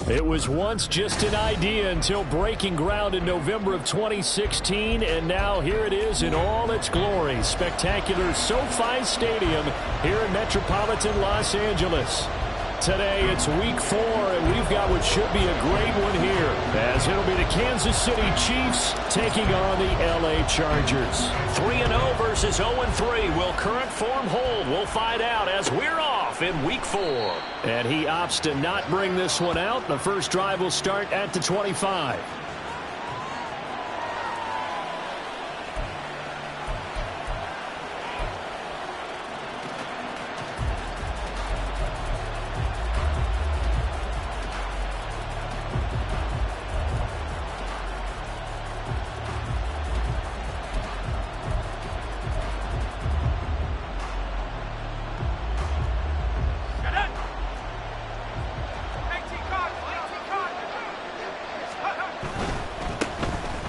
It was once just an idea until breaking ground in November of 2016, and now here it is in all its glory. Spectacular SoFi Stadium here in metropolitan Los Angeles. Today it's week 4, and we've got what should be a great one here, as it'll be the Kansas City Chiefs taking on the LA Chargers. 3-0 versus 0-3. Will current form hold? We'll find out as we're off in week 4. And he opts to not bring this one out. The first drive will start at the 25.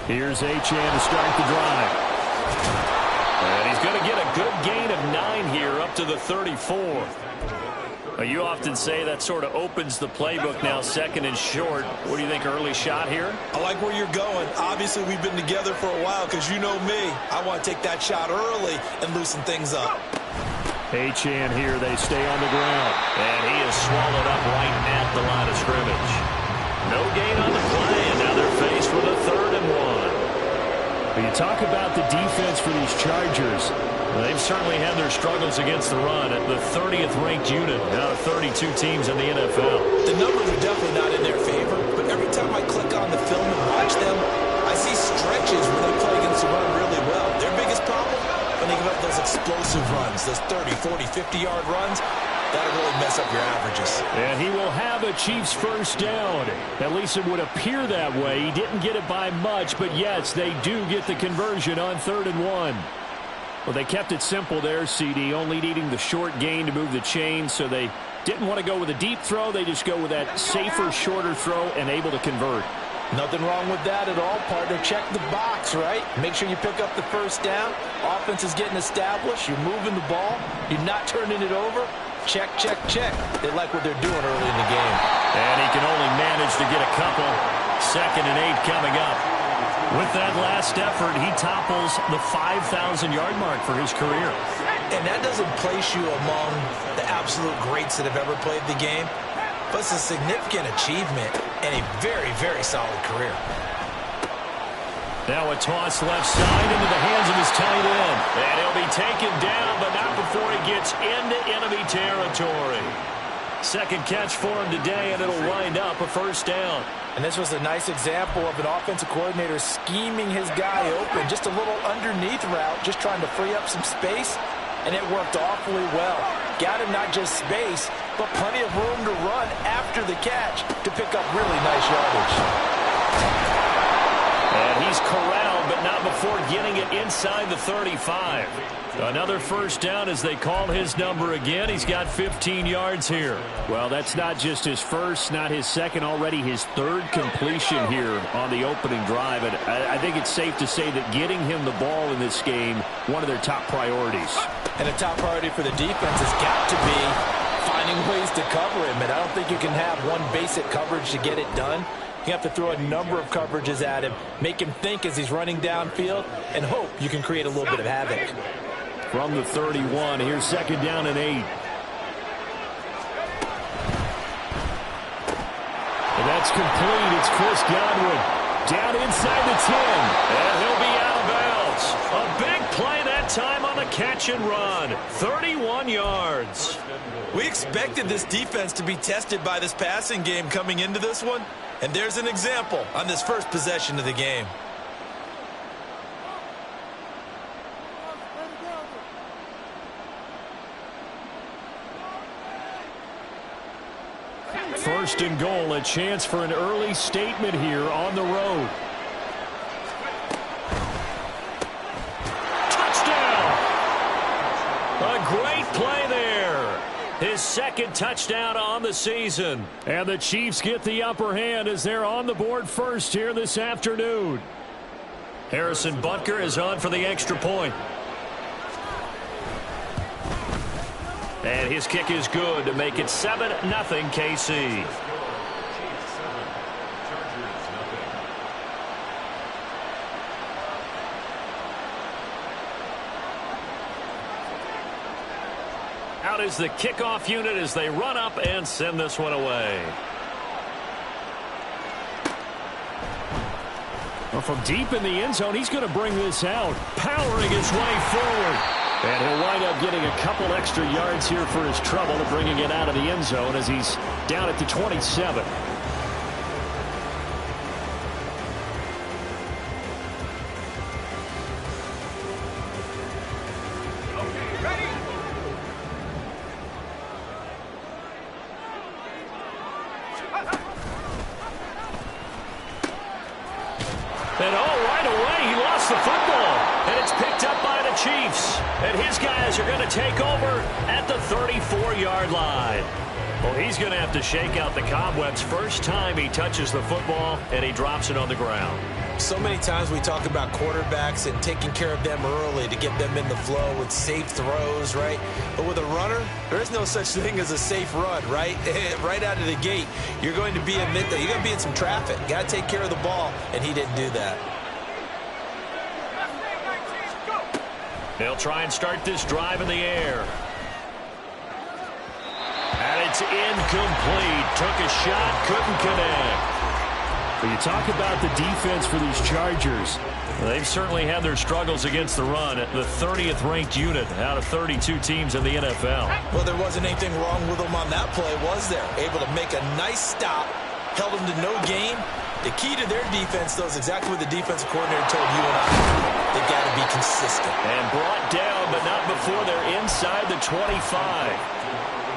Here's Achane to start the drive. And he's going to get a good gain of 9 here up to the 34. You often say that sort of opens the playbook now, second and short. What do you think, early shot here? I like where you're going. Obviously, we've been together for a while because you know me. I want to take that shot early and loosen things up. Achane here, they stay on the ground. And he is swallowed up right at the line of scrimmage. No gain on the play, and now they're faced with a 3rd and 1. When you talk about the defense for these Chargers, they've certainly had their struggles against the run at the 30th ranked unit out of 32 teams in the NFL. The numbers are definitely not in their favor, but every time I click on the film and watch them, I see stretches where they play against the run really well. Their biggest problem, when they give up those explosive runs, those 30, 40, 50-yard runs, that'll really mess up your averages. And he will have a Chiefs first down. At least it would appear that way. He didn't get it by much, but yes, they do get the conversion on 3rd and 1. Well, they kept it simple there, CD, only needing the short gain to move the chain, so they didn't want to go with a deep throw. They just go with that safer, shorter throw and able to convert. Nothing wrong with that at all, partner. Check the box, right? Make sure you pick up the first down. Offense is getting established. You're moving the ball. You're not turning it over. Check, check, check. They like what they're doing early in the game. And he can only manage to get a couple. 2nd and 8 coming up. With that last effort, he topples the 5,000-yard mark for his career. And that doesn't place you among the absolute greats that have ever played the game, but it's a significant achievement and a very, very solid career. Now a toss left side into the hands of his tight end. And he'll be taken down, but not before he gets into enemy territory. Second catch for him today, and it'll wind up a first down. And this was a nice example of an offensive coordinator scheming his guy open. Just a little underneath route, just trying to free up some space, and it worked awfully well. Got him not just space, but plenty of room to run after the catch to pick up really nice yardage. And he's corralled, but not before getting it inside the 35. Another first down as they call his number again. He's got 15 yards here. Well, that's not just his first, not his second, already his 3rd completion here on the opening drive. And I think it's safe to say that getting him the ball in this game, one of their top priorities. And a top priority for the defense has got to be finding ways to cover him. And I don't think you can have one basic coverage to get it done. You have to throw a number of coverages at him, make him think as he's running downfield, and hope you can create a little bit of havoc. From the 31, here's 2nd down and 8. And that's complete. It's Chris Godwin down inside the 10. And he'll be out of bounds. A big play that time on the catch and run. 31 yards. We expected this defense to be tested by this passing game coming into this one. And there's an example on this first possession of the game. First and goal, a chance for an early statement here on the road. Touchdown! A great play there. His 2nd touchdown on the season. And the Chiefs get the upper hand as they're on the board first here this afternoon. Harrison Butker is on for the extra point. And his kick is good to make it 7-0 KC. out is the kickoff unit as they run up and send this one away. Well, from deep in the end zone, he's going to bring this out, powering his way forward. And he'll wind up getting a couple extra yards here for his trouble of bringing it out of the end zone as he's down at the 27. And right away, he lost the football. And it's picked up by the Chiefs. And his guys are going to take over at the 34-yard line. Well, he's going to have to shake out the cobwebs first time he touches the football, and he drops it on the ground. So many times we talk about quarterbacks and taking care of them early to get them in the flow with safe throws, right? But with a runner, there is no such thing as a safe run, right? Right out of the gate, you're going to be you're going to be in some traffic. Got to take care of the ball, and he didn't do that. They'll try and start this drive in the air. And it's incomplete. Took a shot, couldn't connect. But you talk about the defense for these Chargers. They've certainly had their struggles against the run. The 30th ranked unit out of 32 teams in the NFL. Well, there wasn't anything wrong with them on that play, was there? Able to make a nice stop, held them to no gain. The key to their defense, though, is exactly what the defensive coordinator told you and I. They've got to be consistent. And brought down, but not before they're inside the 25.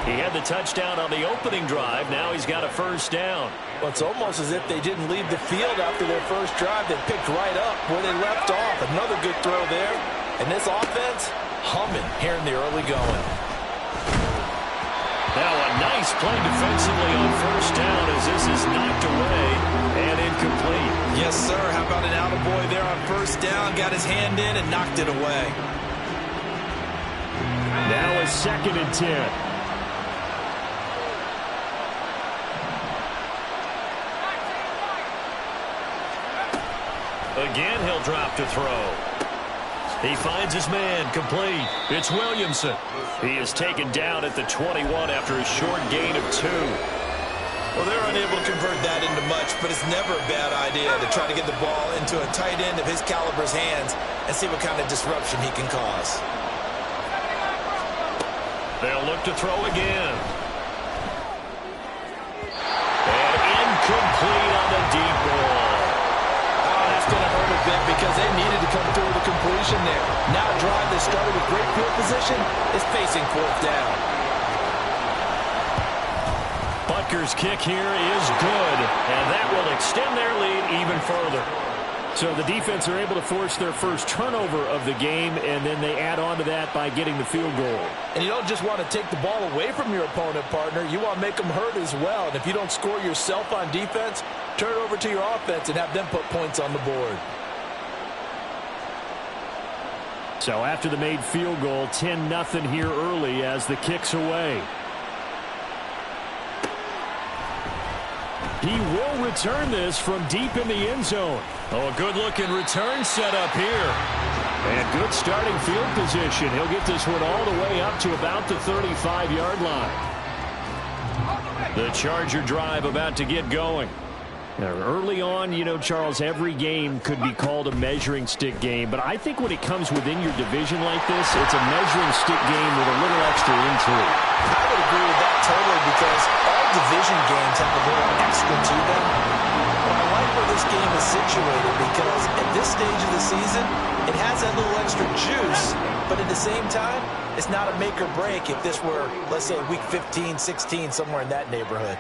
He had the touchdown on the opening drive. Now he's got a first down. Well, it's almost as if they didn't leave the field after their first drive. They picked right up where they left off. Another good throw there. And this offense, humming here in the early going. Now a nice play defensively on first down as this is knocked away and incomplete. Yes, sir. How about an attaboy there on first down? Got his hand in and knocked it away. Now a 2nd and 10. Again, he'll drop to throw. He finds his man, complete. It's Williamson. He is taken down at the 21 after a short gain of 2. Well, they're unable to convert that into much, but it's never a bad idea to try to get the ball into a tight end of his caliber's hands and see what kind of disruption he can cause. They'll look to throw again. And incomplete on the deep ball. Going to hurt a bit because they needed to come through with a completion there. Now a drive that started with great field position is facing 4th down. Butker's kick here is good, and that will extend their lead even further. So the defense are able to force their first turnover of the game, and then they add on to that by getting the field goal. And you don't just want to take the ball away from your opponent, partner. You want to make them hurt as well. And if you don't score yourself on defense, turn it over to your offense and have them put points on the board. So after the made field goal, 10-0 here early as the kick's away. He will return this from deep in the end zone. Oh, a good-looking return set up here. And good starting field position. He'll get this one all the way up to about the 35-yard line. The Charger drive about to get going. Now, early on, you know, Charles, every game could be called a measuring stick game. But I think when it comes within your division like this, it's a measuring stick game with a little extra into it. I would agree with that totally because all division games have a little extra to them. But I like where this game is situated because at this stage of the season, it has that little extra juice. But at the same time, it's not a make or break if this were, let's say, week 15, 16, somewhere in that neighborhood.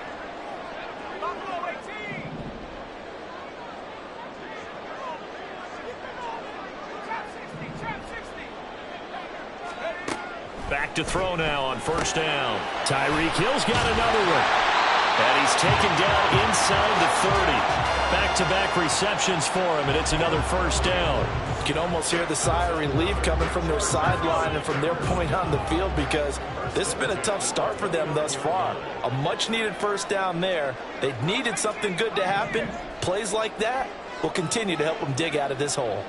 Back to throw now on first down. Tyreek Hill's got another one. And he's taken down inside the 30. Back-to-back receptions for him, and it's another first down. You can almost hear the sigh of relief coming from their sideline and from their point on the field because this has been a tough start for them thus far. A much-needed first down there. They needed something good to happen. Plays like that will continue to help them dig out of this hole.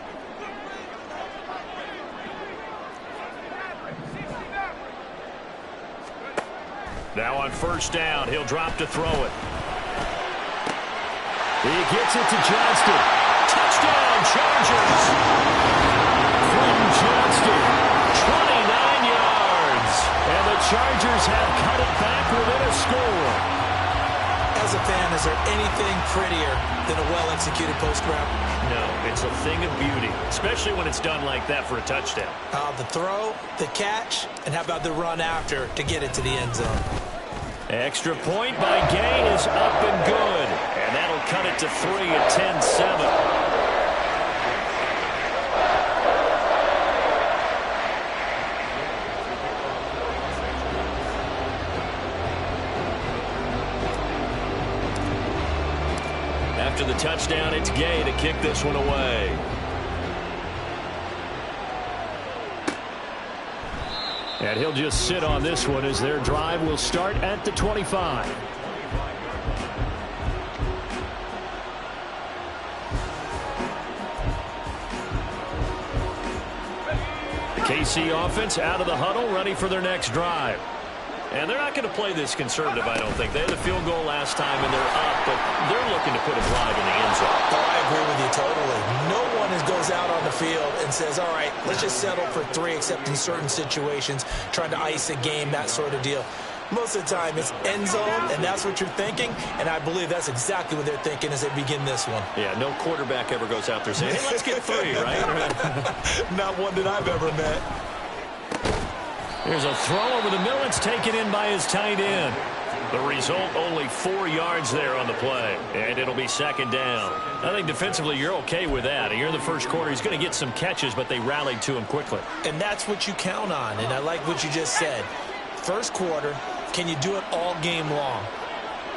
Now on first down, he'll drop to throw it. He gets it to Johnston. Touchdown, Chargers. Quentin Johnston, 29 yards. And the Chargers have cut it back within a score. As a fan, is there anything prettier than a well-executed post route? No, it's a thing of beauty, especially when it's done like that for a touchdown. The throw, the catch, and how about the run after to get it to the end zone? Extra point by Gay is up and good. And that'll cut it to 3 at 10-7. After the touchdown, it's Gay to kick this one away. And he'll just sit on this one as their drive will start at the 25. The KC offense out of the huddle, ready for their next drive. And they're not going to play this conservative, I don't think. They had a field goal last time, and they're up, but they're looking to put a drive in the end zone. Oh, I agree with you totally. No one goes out on the field and says, all right, let's just settle for 3, except in certain situations, trying to ice a game, that sort of deal. Most of the time, it's end zone, and that's what you're thinking, and I believe that's exactly what they're thinking as they begin this one. Yeah, no quarterback ever goes out there saying, hey, let's get 3, right? Not one that I've ever met. Here's a throw over the middle. It's taken in by his tight end. The result, only 4 yards there on the play. And it'll be second down. I think defensively you're okay with that. Here in the first quarter, he's going to get some catches, but they rallied to him quickly. And that's what you count on. And I like what you just said. First quarter, can you do it all game long?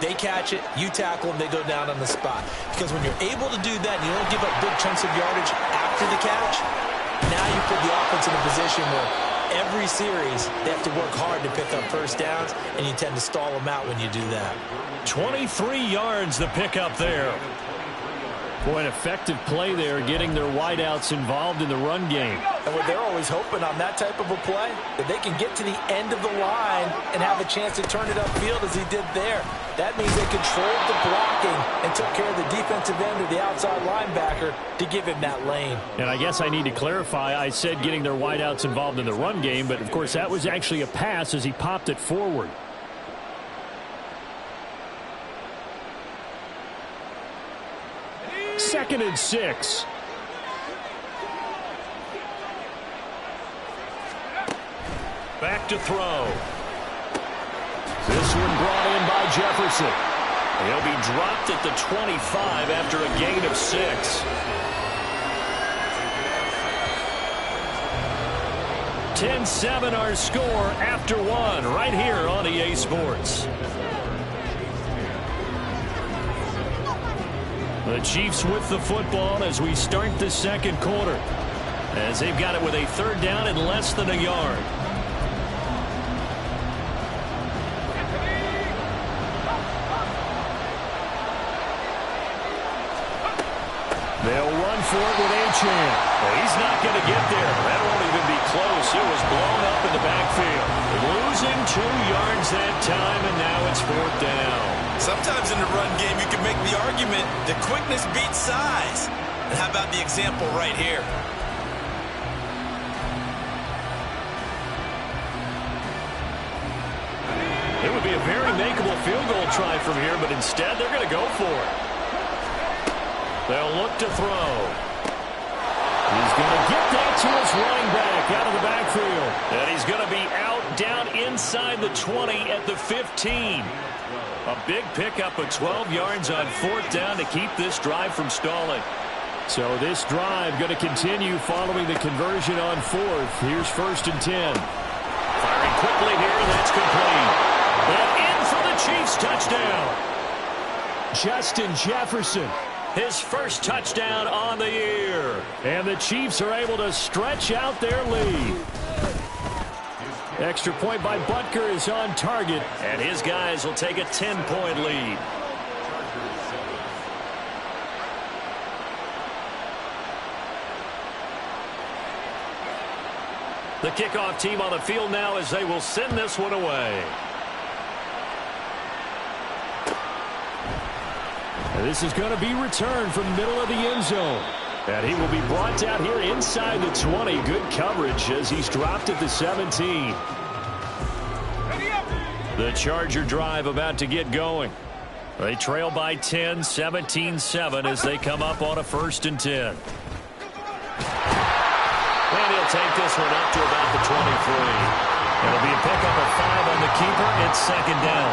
They catch it, you tackle them, they go down on the spot. Because when you're able to do that and you don't give up big chunks of yardage after the catch, now you put the offense in a position where every series, they have to work hard to pick up first downs, and you tend to stall them out when you do that. 23 yards the pickup there. Boy, an effective play there, getting their wideouts involved in the run game. And what they're always hoping on that type of a play, that they can get to the end of the line and have a chance to turn it upfield as he did there. That means they controlled the blocking and took care of the defensive end or the outside linebacker to give him that lane. And I guess I need to clarify, I said getting their wideouts involved in the run game, but of course that was actually a pass as he popped it forward. Second and 6. Back to throw. This one brought in by Jefferson. He'll be dropped at the 25 after a gain of 6. 10-7 our score after 1 right here on EA Sports. The Chiefs with the football as we start the second quarter, as they've got it with a third down and less than a yard. They'll run for it with Achane. Well, he's not going to get there. That won't even be close. It was blown up in the backfield. Losing 2 yards that time, and now it's 4th down. Sometimes in the run game, you can make the argument that quickness beats size. And how about the example right here? It would be a very makeable field goal try from here, but instead they're going to go for it. They'll look to throw. He's going to get that to his running back out of the backfield. And he's going to be out down inside the 20 at the 15. A big pickup of 12 yards on 4th down to keep this drive from stalling. So this drive going to continue following the conversion on 4th. Here's 1st and 10. Firing quickly here, and that's complete. And in for the Chiefs touchdown. Justin Jefferson, his first touchdown on the year. And the Chiefs are able to stretch out their lead. Extra point by Butker is on target, and his guys will take a 10-point lead. The kickoff team on the field now as they will send this one away. This is going to be returned from the middle of the end zone. And he will be brought down here inside the 20. Good coverage as he's dropped at the 17. The Charger drive about to get going. They trail by 10, 17-7 as they come up on a 1st and 10. And he'll take this one up to about the 23. It'll be a pickup of 5 on the keeper. It's 2nd down.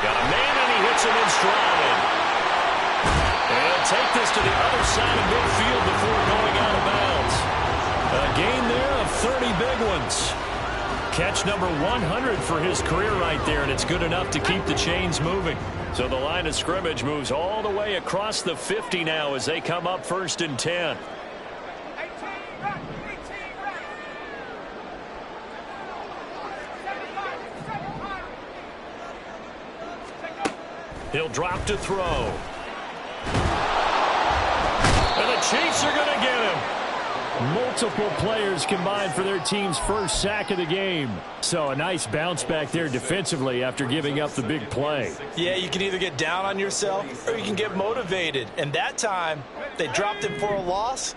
Got a man and he hits him in stride. And take this to the other side of midfield before going out of bounds. A gain there of 30 big ones. Catch number 100 for his career right there, and it's good enough to keep the chains moving. So the line of scrimmage moves all the way across the 50 now as they come up 1st and 10. He'll drop to throw. And the Chiefs are going to get him. Multiple players combined for their team's first sack of the game. So a nice bounce back there defensively after giving up the big play. Yeah, you can either get down on yourself or you can get motivated. And that time, they dropped him for a loss.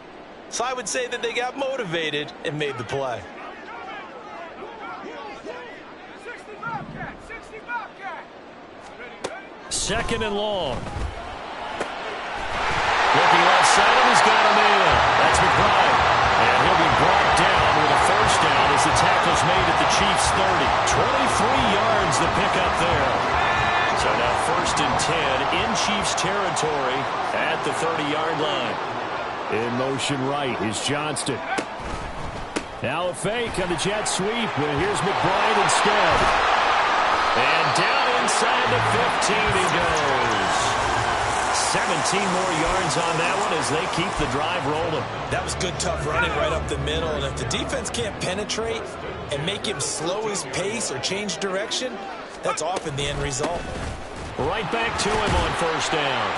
So I would say that they got motivated and made the play. Second and long. Looking left side, and he's got him in. That's McBride. And he'll be brought down with a 1st down as the tackle's made at the Chiefs' 30. 23 yards the pickup there. So now 1st and 10 in Chiefs territory at the 30-yard line. In motion right is Johnston. Now a fake on the jet sweep. And here's McBride instead. And down inside the 15 he goes. 17 more yards on that one as they keep the drive rolling. That was good, tough running right up the middle. And if the defense can't penetrate and make him slow his pace or change direction, that's often the end result. Right back to him on 1st down.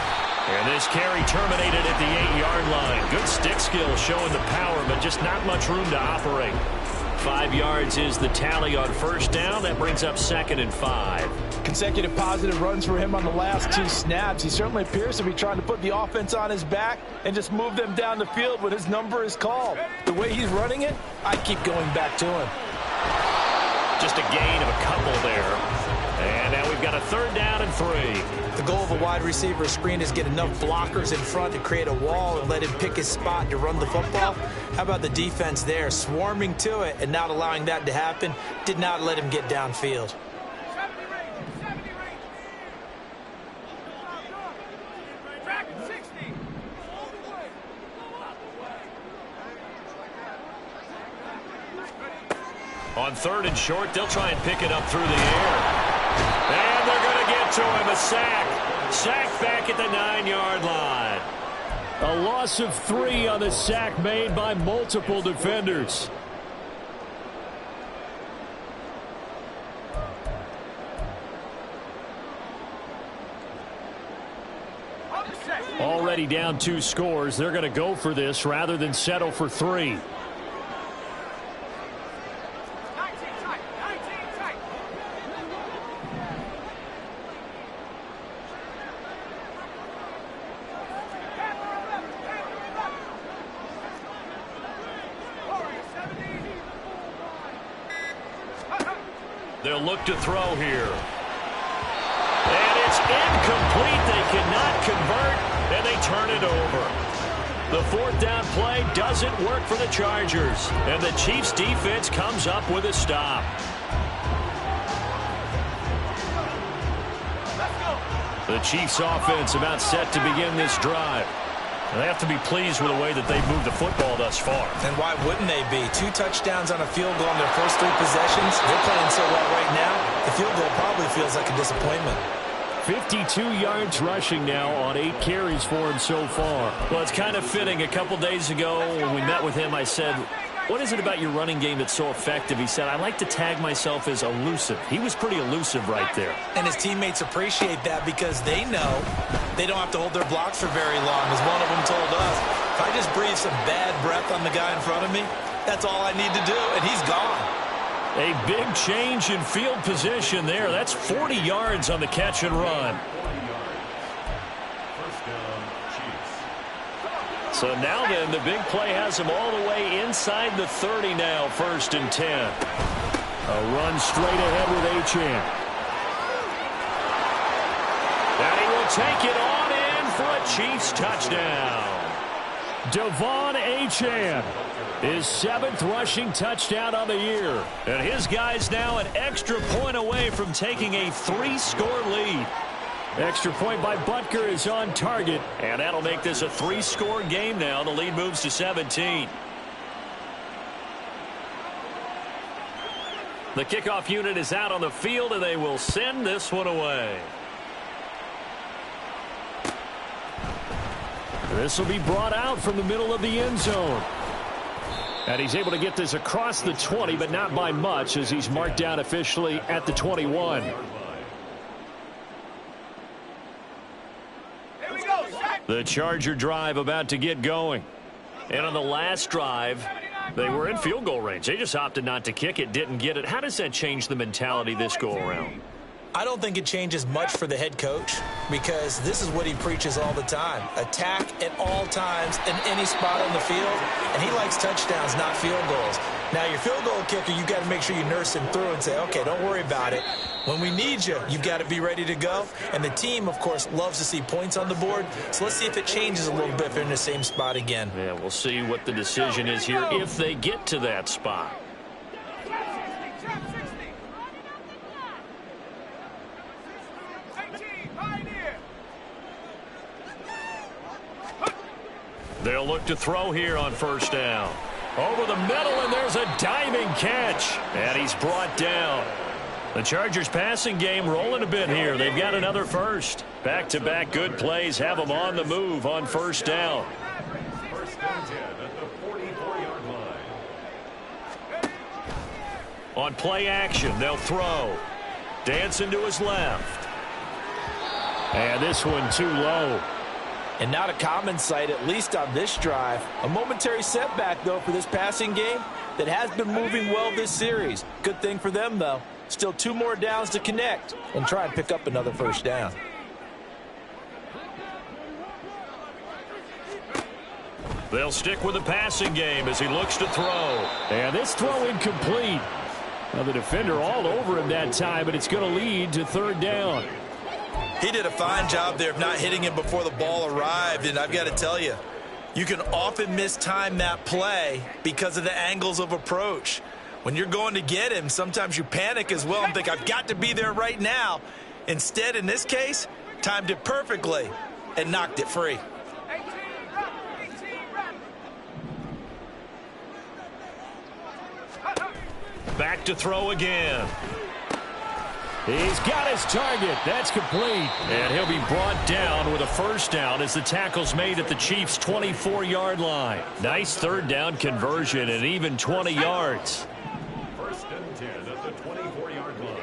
And this carry terminated at the 8-yard line. Good stick skill showing the power, but just not much room to operate. 5 yards is the tally on 1st down. That brings up 2nd and 5. Consecutive positive runs for him on the last 2 snaps. He certainly appears to be trying to put the offense on his back and just move them down the field when his number is called. The way he's running it, I keep going back to him. Just a gain of a couple there. And now we've got a 3rd down and 3. The goal of a wide receiver screen is get enough blockers in front to create a wall and let him pick his spot to run the football. How about the defense there, swarming to it and not allowing that to happen? Did not let him get downfield. On 3rd and short, they'll try and pick it up through the air. And they're going to get to him. A sack. Sack back at the 9-yard line. A loss of 3 on the sack made by multiple defenders. Already down 2 scores. They're going to go for this rather than settle for 3. They'll look to throw here. And it's incomplete. They cannot convert, and they turn it over. The 4th down play doesn't work for the Chargers, and the Chiefs' defense comes up with a stop. The Chiefs' offense about set to begin this drive. They have to be pleased with the way that they've moved the football thus far. And why wouldn't they be? 2 touchdowns on a field goal in their first 3 possessions. They're playing so well right now, the field goal probably feels like a disappointment. 52 yards rushing now on 8 carries for him so far. Well, it's kind of fitting. A couple days ago when we met with him, I said, what is it about your running game that's so effective? He said, I like to tag myself as elusive. He was pretty elusive right there. And his teammates appreciate that because they know they don't have to hold their blocks for very long. As one of them told us, if I just breathe some bad breath on the guy in front of me, That's all I need to do, and he's gone. A big change in field position there. That's 40 yards on the catch and run. So now then, the big play has him all the way inside the 30 now, 1st and 10. A run straight ahead with Achane. And he will take it on in for a Chiefs touchdown. Devon Achane, his 7th rushing touchdown on the year. And his guy's now an extra point away from taking a 3-score lead. Extra point by Butker is on target, and that'll make this a 3-score game now. The lead moves to 17. The kickoff unit is out on the field, and they will send this one away. This will be brought out from the middle of the end zone. And he's able to get this across the 20, but not by much, as he's marked down officially at the 21. The Charger drive about to get going. And on the last drive, they were in field goal range. They just opted not to kick it, didn't get it. How does that change the mentality this go around? I don't think it changes much for the head coach, because this is what he preaches all the time. Attack at all times in any spot on the field, and he likes touchdowns, not field goals. Now, your field goal kicker, you've got to make sure you nurse him through and say, okay, don't worry about it. When we need you, you've got to be ready to go. And the team, of course, loves to see points on the board. So let's see if it changes a little bit if they're in the same spot again. Yeah, we'll see what the decision is here if they get to that spot. They'll look to throw here on 1st down. Over the middle, and there's a diving catch. And he's brought down. The Chargers passing game rolling a bit here. They've got another first. Back-to-back good plays have them on the move on 1st down. On play action, they'll throw. Dancing to his left. And this one too low. And not a common sight, at least on this drive. A momentary setback, though, for this passing game that has been moving well this series. Good thing for them, though. Still 2 more downs to connect and try and pick up another 1st down. They'll stick with the passing game as he looks to throw. And this throw incomplete. Now the defender all over him that time, but it's going to lead to 3rd down. He did a fine job there of not hitting him before the ball arrived, and I've got to tell you, you can often mistime that play because of the angles of approach. When you're going to get him, sometimes you panic as well and think, I've got to be there right now. Instead, in this case, timed it perfectly and knocked it free. Back to throw again. He's got his target. That's complete. And he'll be brought down with a 1st down as the tackle's made at the Chiefs' 24-yard line. Nice 3rd down conversion and even 20 yards. 1st and 10 at the 24-yard line.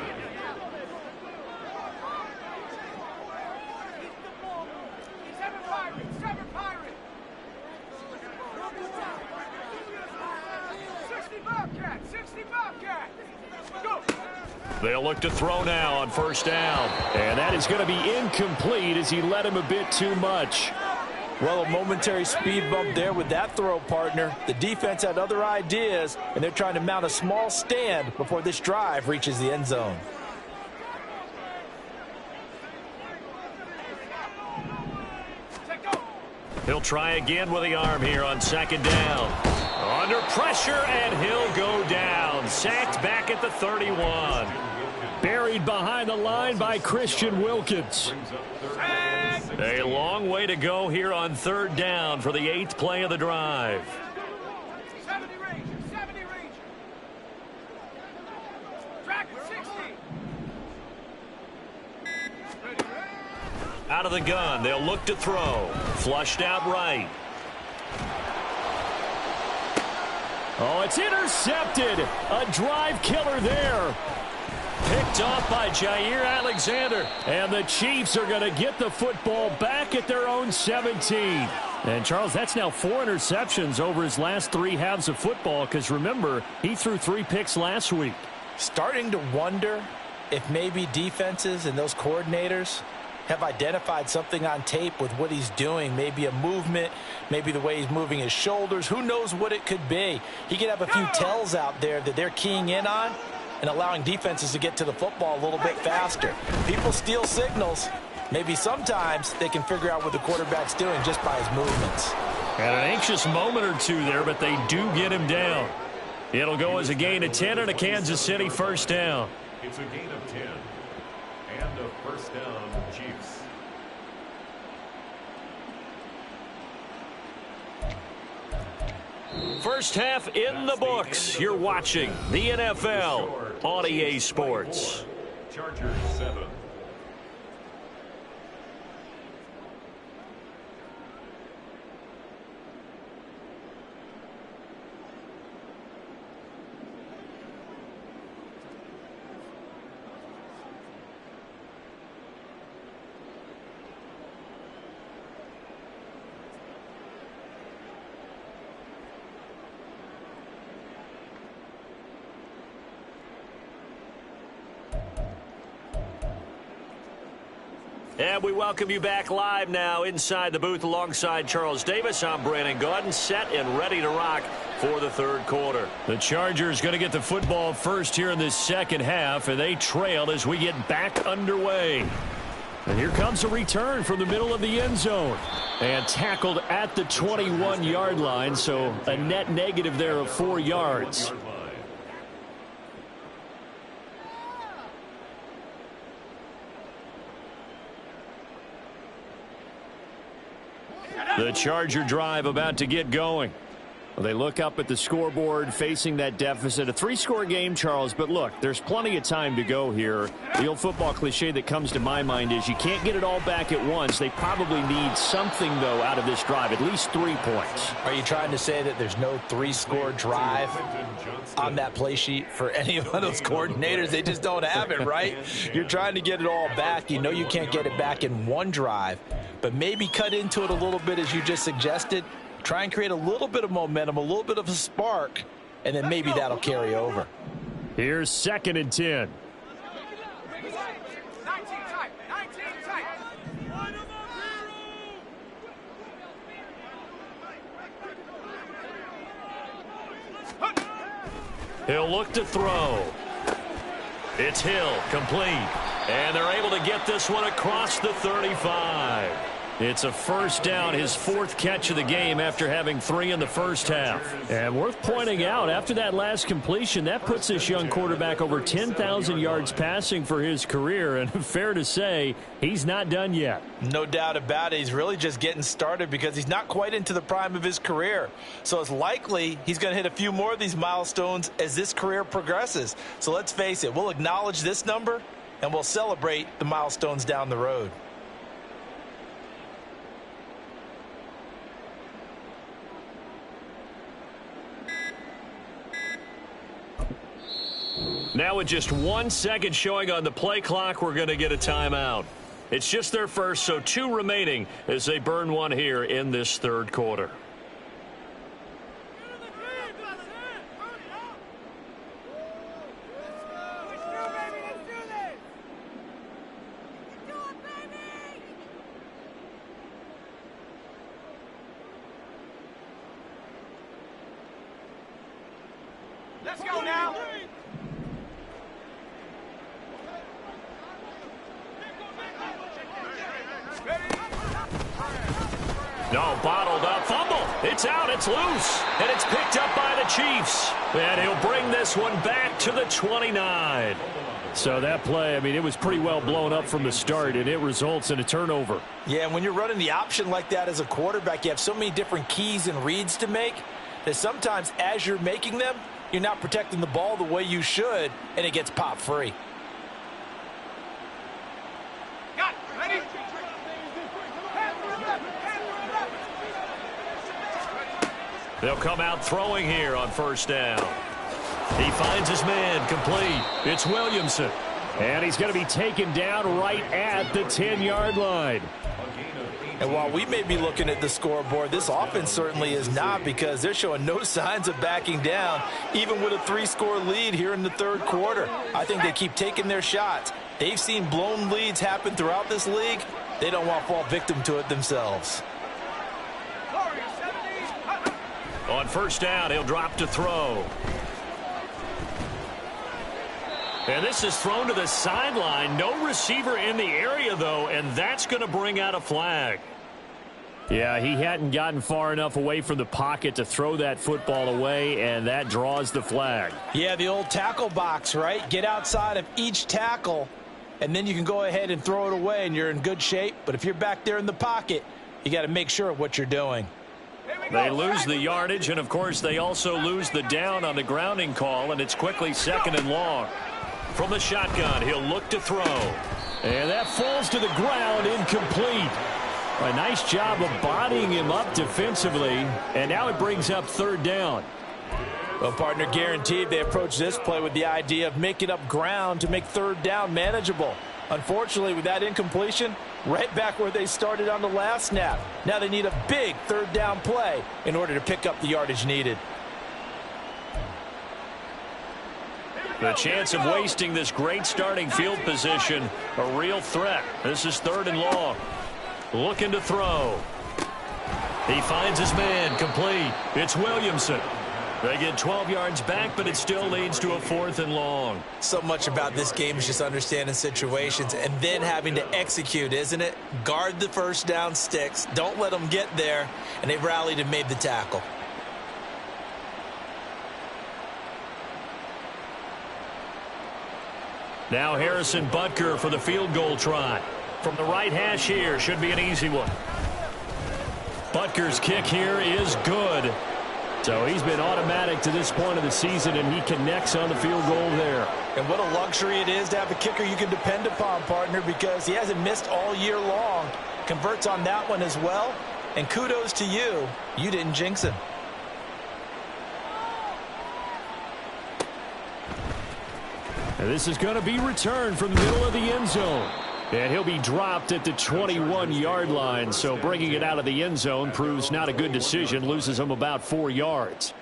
They'll look to throw now on 1st down. And that is going to be incomplete as he led him a bit too much. Well, a momentary speed bump there with that throw, partner. The defense had other ideas, and they're trying to mount a small stand before this drive reaches the end zone. He'll try again with the arm here on 2nd down. Under pressure, and he'll go down. Sacked back at the 31. Buried behind the line by Christian Wilkins. A long way to go here on 3rd down for the 8th play of the drive. Out of the gun, they'll look to throw. Flushed out right. Oh, it's intercepted. A drive killer there. Picked off by Jair Alexander. And the Chiefs are going to get the football back at their own 17. And, Charles, that's now 4 interceptions over his last 3 halves of football because, remember, he threw 3 picks last week. Starting to wonder if maybe defenses and those coordinators have identified something on tape with what he's doing. Maybe a movement, maybe the way he's moving his shoulders. Who knows what it could be? He could have a few tells out there that they're keying in on and allowing defenses to get to the football a little bit faster. People steal signals. Maybe sometimes they can figure out what the quarterback's doing just by his movements. Had an anxious moment or two there, but they do get him down. It'll go as a gain of 10 and a Kansas City first down. It's a gain of 10 and a first down, Chiefs. First half in the books. You're watching the NFL on EA Sports. Chargers 7. And we welcome you back live now inside the booth alongside Charles Davis. I'm Brandon Gaudin, set and ready to rock for the third quarter. The Chargers going to get the football first here in this second half, and they trail as we get back underway. And here comes a return from the middle of the end zone. And tackled at the 21-yard line, so a net negative there of 4 yards. The Charger drive about to get going. Well, they look up at the scoreboard facing that deficit. A 3-score game, Charles, but look, there's plenty of time to go here. The old football cliche that comes to my mind is you can't get it all back at once. They probably need something, though, out of this drive, at least 3 points. Are you trying to say that there's no 3-score drive on that play sheet for any of those coordinators? They just don't have it, right? You're trying to get it all back. You know you can't get it back in one drive, but maybe cut into it a little bit as you just suggested. Try and create a little bit of momentum, a little bit of a spark, and then maybe that'll carry over. Here's 2nd and 10. He'll look to throw. It's Hill, complete. And they're able to get this one across the 35. It's a first down, his 4th catch of the game after having 3 in the first half. And worth pointing out, after that last completion, that puts this young quarterback over 10,000 yards passing for his career. And fair to say, he's not done yet. No doubt about it. He's really just getting started because he's not quite into the prime of his career. So it's likely he's going to hit a few more of these milestones as this career progresses. So let's face it, we'll acknowledge this number and we'll celebrate the milestones down the road. Now with just 1 second showing on the play clock, we're going to get a timeout. It's just their first, so 2 remaining as they burn one here in this third quarter. Let's go now. No, bottled up, fumble. It's out, it's loose, and it's picked up by the Chiefs. And he'll bring this one back to the 29. So that play, I mean, it was pretty well blown up from the start, and it results in a turnover. Yeah, and when you're running the option like that as a quarterback, you have so many different keys and reads to make that sometimes as you're making them, you're not protecting the ball the way you should, and it gets popped free. Got it. Ready? They'll come out throwing here on first down. He finds his man complete. It's Williamson. And he's going to be taken down right at the 10-yard line. And while we may be looking at the scoreboard, this offense certainly is not, because they're showing no signs of backing down, even with a 3-score lead here in the third quarter. I think they keep taking their shots. They've seen blown leads happen throughout this league. They don't want to fall victim to it themselves. On first down, he'll drop to throw. And this is thrown to the sideline. No receiver in the area, though, and that's going to bring out a flag. Yeah, he hadn't gotten far enough away from the pocket to throw that football away, and that draws the flag. Yeah, the old tackle box, right? Get outside of each tackle, and then you can go ahead and throw it away, and you're in good shape. But if you're back there in the pocket, you got to make sure of what you're doing. They lose the yardage, and, of course, they also lose the down on the grounding call, and it's quickly 2nd and long. From the shotgun, he'll look to throw. And that falls to the ground, incomplete. A nice job of bodying him up defensively, and now it brings up 3rd down. Well, partner, guaranteed they approach this play with the idea of making up ground to make 3rd down manageable. Unfortunately, with that incompletion, right back where they started on the last snap. Now they need a big 3rd down play in order to pick up the yardage needed. The chance of wasting this great starting field position, a real threat. This is 3rd and long. Looking to throw. He finds his man, complete. It's Williamson. They get 12 yards back, but it still leads to a 4th and long. So much about this game is just understanding situations and then having to execute, isn't it? Guard the first down sticks. Don't let them get there. And they rallied and made the tackle. Now Harrison Butker for the field goal try. From the right hash here, should be an easy one. Butker's kick here is good. So he's been automatic to this point of the season, and he connects on the field goal there. And what a luxury it is to have a kicker you can depend upon, partner, because he hasn't missed all year long. Converts on that one as well. And kudos to you. You didn't jinx him. And this is going to be returned from the middle of the end zone. And he'll be dropped at the 21-yard line. So bringing it out of the end zone proves not a good decision. Loses him about 4 yards.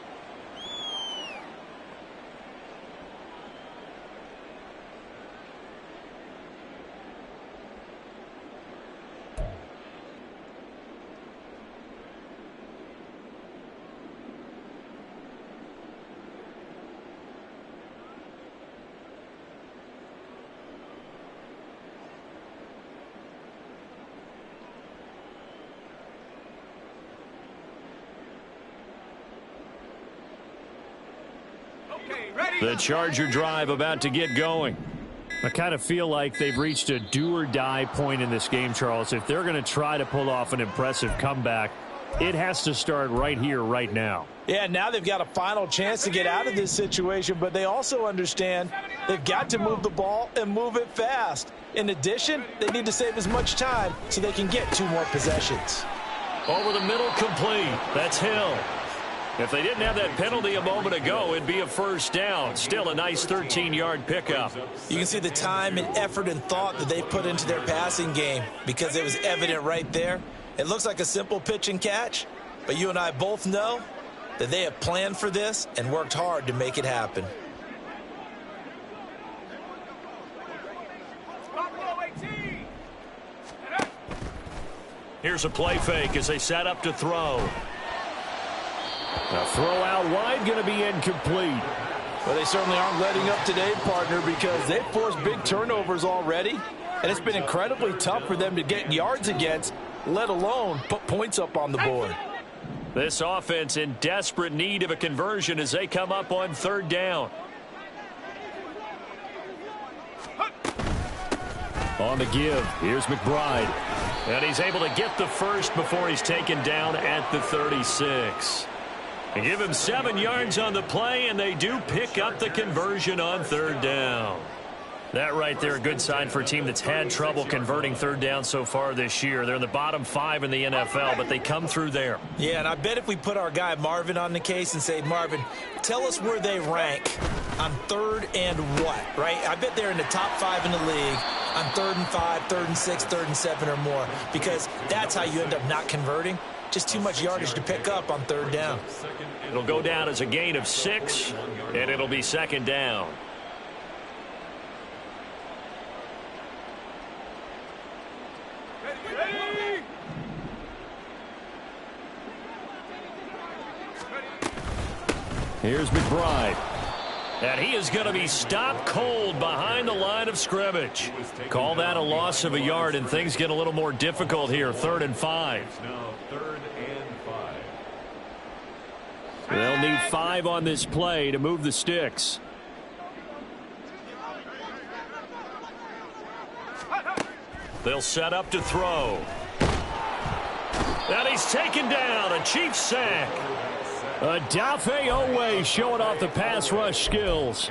The Charger drive about to get going. I kind of feel like they've reached a do-or-die point in this game, Charles. If they're going to try to pull off an impressive comeback, it has to start right here, right now. Yeah, now they've got a final chance to get out of this situation, but they also understand they've got to move the ball and move it fast. In addition, they need to save as much time so they can get 2 more possessions. Over the middle, complete. That's Hill. If they didn't have that penalty a moment ago, it'd be a first down. Still a nice 13-yard pickup. You can see the time and effort and thought that they put into their passing game because it was evident right there. It looks like a simple pitch and catch, but you and I both know that they have planned for this and worked hard to make it happen. Here's a play fake as they set up to throw. A throw out wide, going to be incomplete. Well, they certainly aren't letting up today, partner, because they've forced big turnovers already. And it's been incredibly tough for them to get yards against, let alone put points up on the board. This offense in desperate need of a conversion as they come up on 3rd down. On the give, here's McBride. And he's able to get the first before he's taken down at the 36. They give him 7 yards on the play, and they do pick up the conversion on 3rd down. That right there, a good sign for a team that's had trouble converting 3rd down so far this year. They're in the bottom 5 in the NFL, but they come through there. Yeah, and I bet if we put our guy Marvin on the case and say, Marvin, tell us where they rank on 3rd and what, right? I bet they're in the top 5 in the league on 3rd and 5, 3rd and 6, 3rd and 7 or more, because that's how you end up not converting. Just too much yardage to pick up on 3rd down. It'll go down as a gain of 6, and it'll be 2nd down. Here's McBride. And he is going to be stopped cold behind the line of scrimmage. Call that a loss of a yard, and things get a little more difficult here. 3rd and 5. Now 3rd and 5. They'll need 5 on this play to move the sticks. They'll set up to throw. And he's taken down. A Chiefs sack. Adafe Owe showing off the pass rush skills.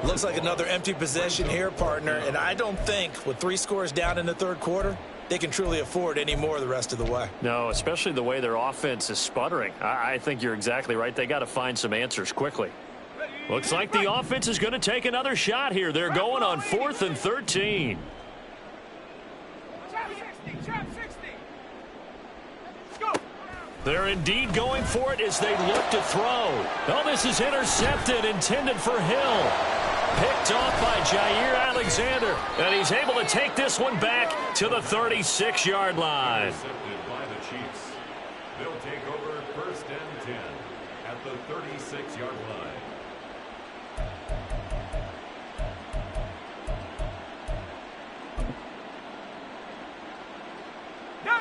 Looks like another empty possession here, partner, and I don't think with 3 scores down in the 3rd quarter, they can truly afford any more the rest of the way. No, especially the way their offense is sputtering. I think you're exactly right. They got to find some answers quickly. Looks like the offense is going to take another shot here. They're going on 4th and 13. They're indeed going for it as they look to throw. Oh, this is intercepted, intended for Hill. Picked off by Jair Alexander. And he's able to take this one back to the 36-yard line. Intercepted by the Chiefs. They'll take over 1st and 10 at the 36-yard line.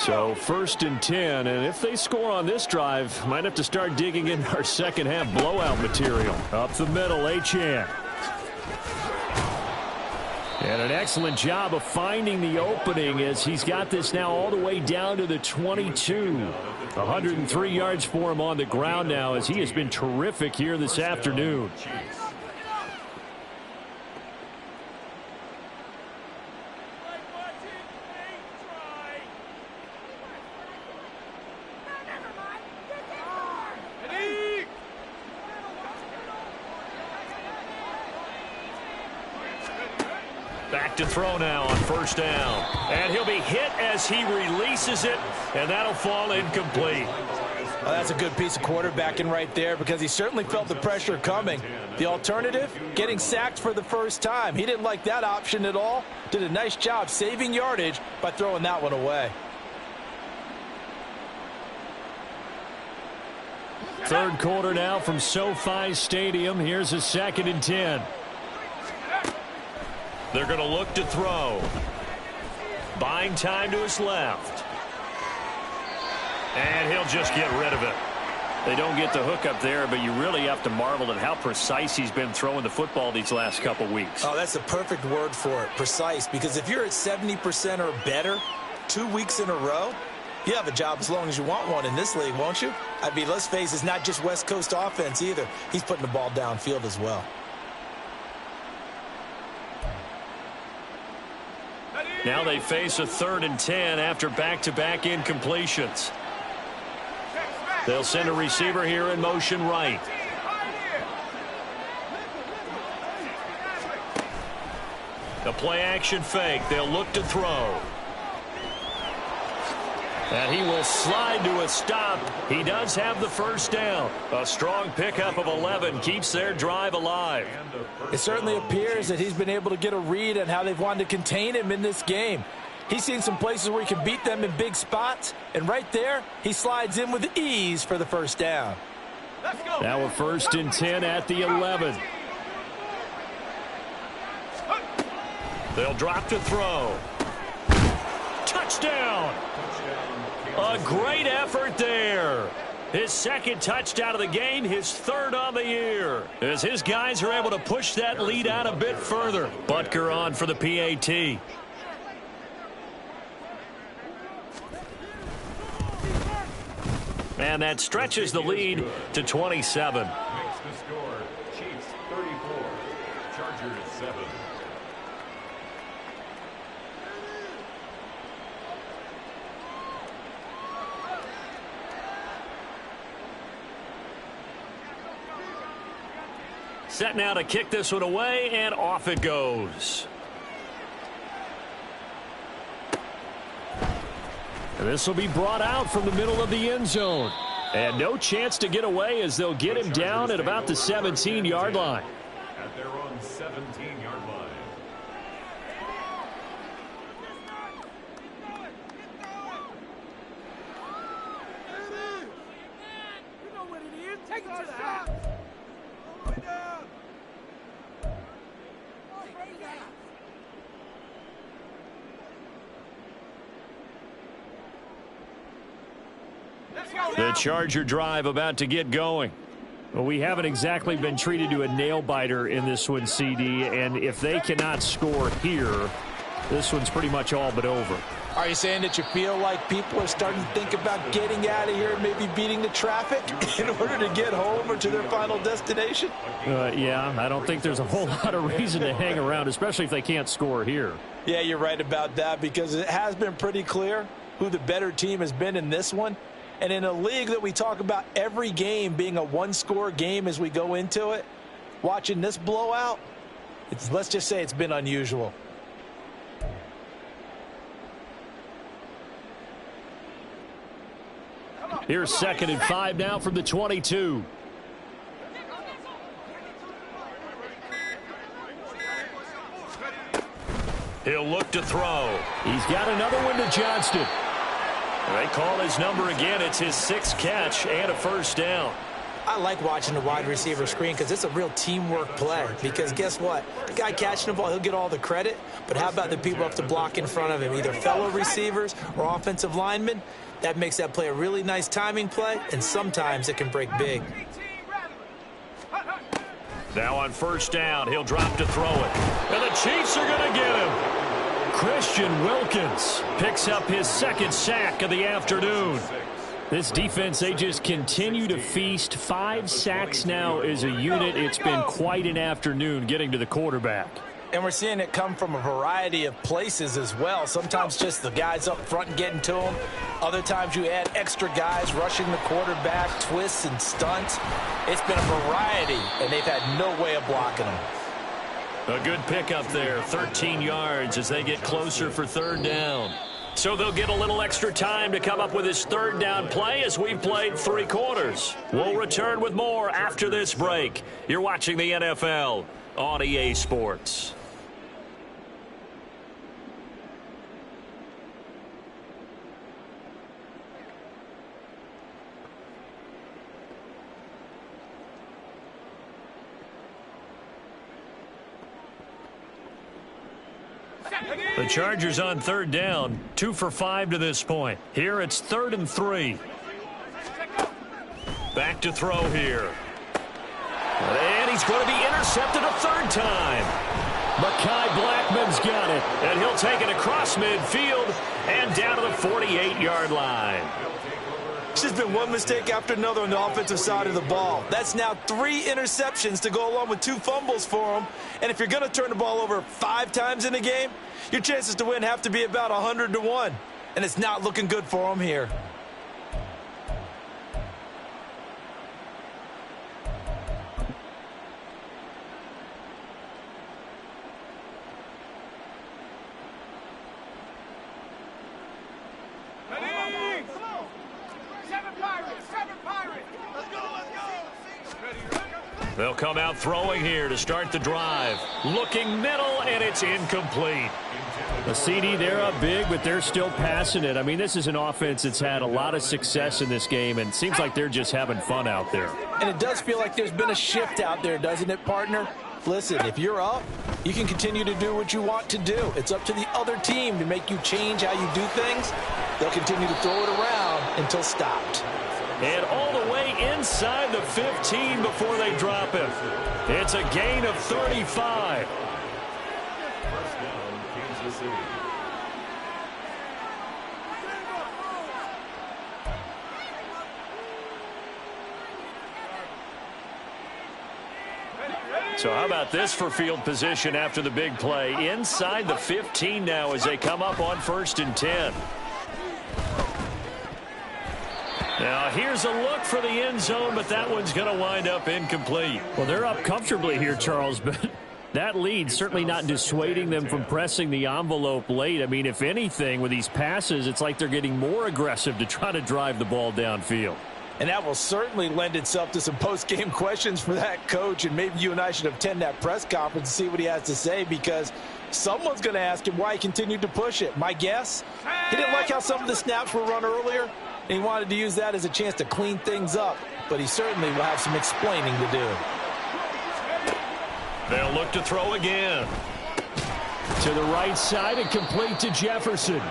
So 1st and 10, and if they score on this drive, might have to start digging in our second half blowout material. Up the middle, Achane. And an excellent job of finding the opening as he's got this now all the way down to the 22. 103 yards for him on the ground now as he has been terrific here this afternoon. Back to throw now on 1st down. And he'll be hit as he releases it, and that'll fall incomplete. Well, that's a good piece of quarterbacking right there because he certainly felt the pressure coming. The alternative, getting sacked for the first time. He didn't like that option at all. Did a nice job saving yardage by throwing that one away. 3rd quarter now from SoFi Stadium. Here's a 2nd and 10. They're going to look to throw. Buying time to his left. And he'll just get rid of it. They don't get the hook up there, but you really have to marvel at how precise he's been throwing the football these last couple weeks. Oh, that's the perfect word for it, precise. Because if you're at 70% or better 2 weeks in a row, you have a job as long as you want one in this league, won't you? I mean, let's face it, it's not just West Coast offense either. He's putting the ball downfield as well. Now they face a 3rd and 10 after back-to-back incompletions. They'll send a receiver here in motion right. The play-action fake. They'll look to throw. And he will slide to a stop. He does have the 1st down. A strong pickup of 11 keeps their drive alive. It certainly appears that he's been able to get a read on how they've wanted to contain him in this game. He's seen some places where he can beat them in big spots, and right there, he slides in with ease for the 1st down. Now a 1st and 10 at the 11. They'll drop to throw. Touchdown! A great effort there. His 2nd touchdown of the game, his 3rd on the year. As his guys are able to push that lead out a bit further. Butker on for the PAT. And that stretches the lead to 27. Makes the score Chiefs 34, Chargers 7. Set now to kick this one away, and off it goes. And this will be brought out from the middle of the end zone. And no chance to get away as they'll get him down at about the 17-yard line. At their own 17-yard line. Take it to the house. The Charger drive about to get going. Well, we haven't exactly been treated to a nail-biter in this one, CD, and if they cannot score here, this one's pretty much all but over. Are you saying that you feel like people are starting to think about getting out of here and maybe beating the traffic in order to get home or to their final destination? Yeah, I don't think there's a whole lot of reason to hang around, especially if they can't score here. Yeah, you're right about that because it has been pretty clear who the better team has been in this one. And in a league that we talk about every game being a one-score game as we go into it, watching this blowout, let's just say it's been unusual. Here's 2nd and 5 now from the 22. He'll look to throw. He's got another one to Johnston. They call his number again. It's his 6th catch and a first down. I like watching the wide receiver screen because it's a real teamwork play. Because guess what? The guy catching the ball, he'll get all the credit. But how about the people up to block in front of him, either fellow receivers or offensive linemen? That makes that play a really nice timing play, and sometimes it can break big. Now on first down, he'll drop to throw it. And the Chiefs are going to get him. Christian Wilkins picks up his 2nd sack of the afternoon. This defense, they just continue to feast. 5 sacks now as a unit. It's been quite an afternoon getting to the quarterback. And we're seeing it come from a variety of places as well. Sometimes just the guys up front and getting to them. Other times you add extra guys rushing the quarterback, twists and stunts. It's been a variety, and they've had no way of blocking them. A good pickup there, 13 yards as they get closer for 3rd down. So they'll get a little extra time to come up with his 3rd down play as we've played 3 quarters. We'll return with more after this break. You're watching the NFL on EA Sports. The Chargers on 3rd down, 2 for 5 to this point. Here it's 3rd and 3. Back to throw here. And he's going to be intercepted a 3rd time. Mekhi Blackman's got it, and he'll take it across midfield and down to the 48-yard line. It's just been one mistake after another on the offensive side of the ball. That's now 3 interceptions to go along with 2 fumbles for him. And if you're going to turn the ball over 5 times in a game, your chances to win have to be about 100 to 1. And it's not looking good for him here. They'll come out throwing here to start the drive. Looking middle, and it's incomplete. The CD, they're up big, but they're still passing it. I mean, this is an offense that's had a lot of success in this game, and it seems like they're just having fun out there. And it does feel like there's been a shift out there, doesn't it, partner? Listen, if you're up, you can continue to do what you want to do. It's up to the other team to make you change how you do things. They'll continue to throw it around until stopped. And all the way inside the 15 before they drop him. It's a gain of 35. First down, Kansas City. So how about this for field position after the big play? Inside the 15 now as they come up on 1st and 10. Now here's a look for the end zone, but that one's going to wind up incomplete. Well, they're up comfortably here, Charles, but that lead certainly not dissuading them from pressing the envelope late. I mean, if anything, with these passes, it's like they're getting more aggressive to try to drive the ball downfield. And that will certainly lend itself to some post-game questions for that coach, and maybe you and I should attend that press conference and see what he has to say, because someone's going to ask him why he continued to push it. My guess, he didn't like how some of the snaps were run earlier, and he wanted to use that as a chance to clean things up, but he certainly will have some explaining to do. They'll look to throw again. To the right side and complete to Jefferson.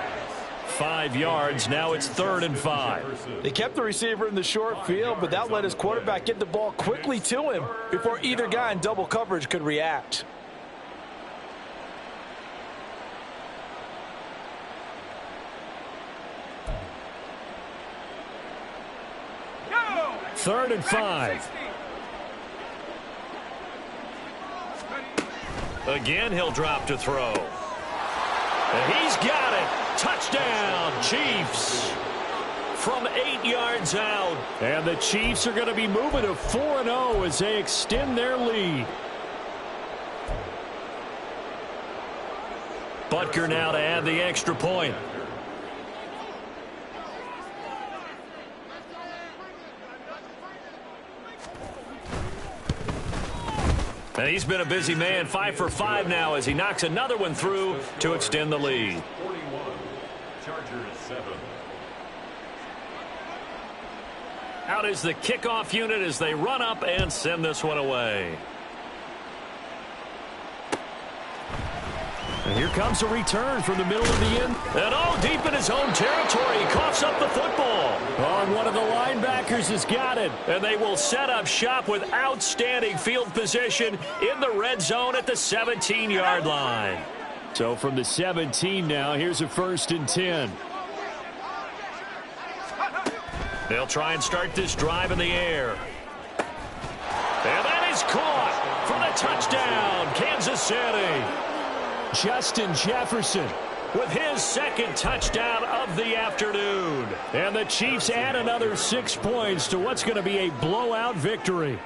5 yards. Now it's 3rd and 5. They kept the receiver in the short field, but that let his quarterback get the ball quickly to him before either guy in double coverage could react. Go! 3rd and 5. Again, he'll drop to throw. And he's got it. Touchdown, Chiefs. From 8 yards out. And the Chiefs are going to be moving to 4-0 as they extend their lead. Butker now to add the extra point. And he's been a busy man, 5 for 5 now as he knocks another one through to extend the lead. 41, Chargers 7. Out is the kickoff unit as they run up and send this one away. And here comes a return from the middle of the end. And all deep in his own territory. He coughs up the football. Oh, one of the linebackers has got it. And they will set up shop with outstanding field position in the red zone at the 17-yard line. So from the 17 now, here's a 1st and 10. They'll try and start this drive in the air. And that is caught for the touchdown, Kansas City. Justin Jefferson with his 2nd touchdown of the afternoon. And the Chiefs add another 6 points to what's going to be a blowout victory.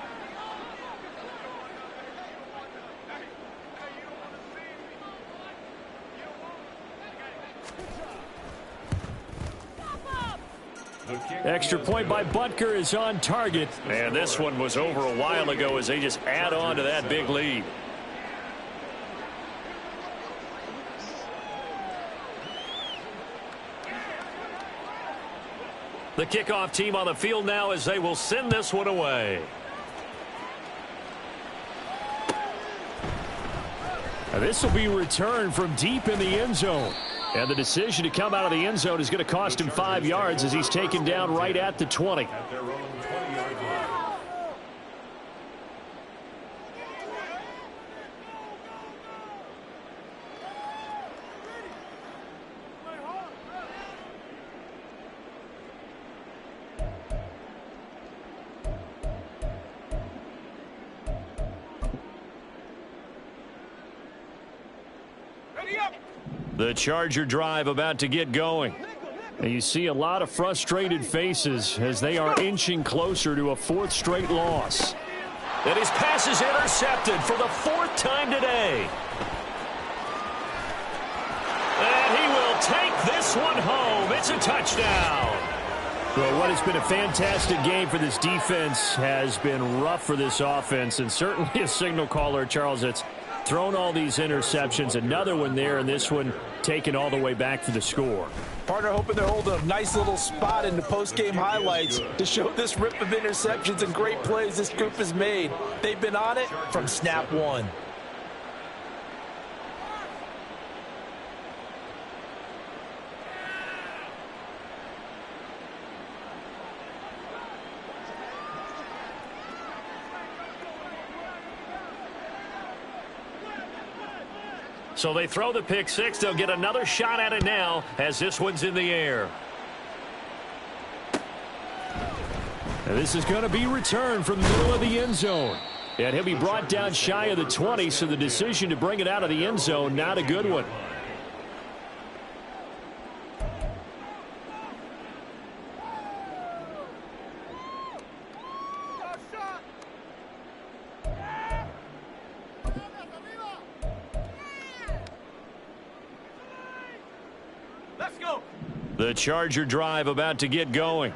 Extra point by Butker is on target. And this one was over a while ago as they just add on to that big lead. The kickoff team on the field now as they will send this one away. Now this will be returned from deep in the end zone. And the decision to come out of the end zone is going to cost him 5 yards as he's taken down right at the 20. At their own 20-yard line. The Charger drive about to get going. And you see a lot of frustrated faces as they are inching closer to a 4th straight loss. And his pass is intercepted for the 4th time today. And he will take this one home. It's a touchdown. Well, what has been a fantastic game for this defense has been rough for this offense, and certainly a signal caller, Charles, that's thrown all these interceptions. Another one there, and this one taken all the way back for the score. Partner hoping they're holding a nice little spot in the post-game highlights to show this rip of interceptions and great plays this group has made. They've been on it from snap one. So they throw the pick six. They'll get another shot at it now as this one's in the air. And this is going to be returned from the middle of the end zone. And he'll be brought down shy of the 20, so the decision to bring it out of the end zone, not a good one. The Charger drive about to get going.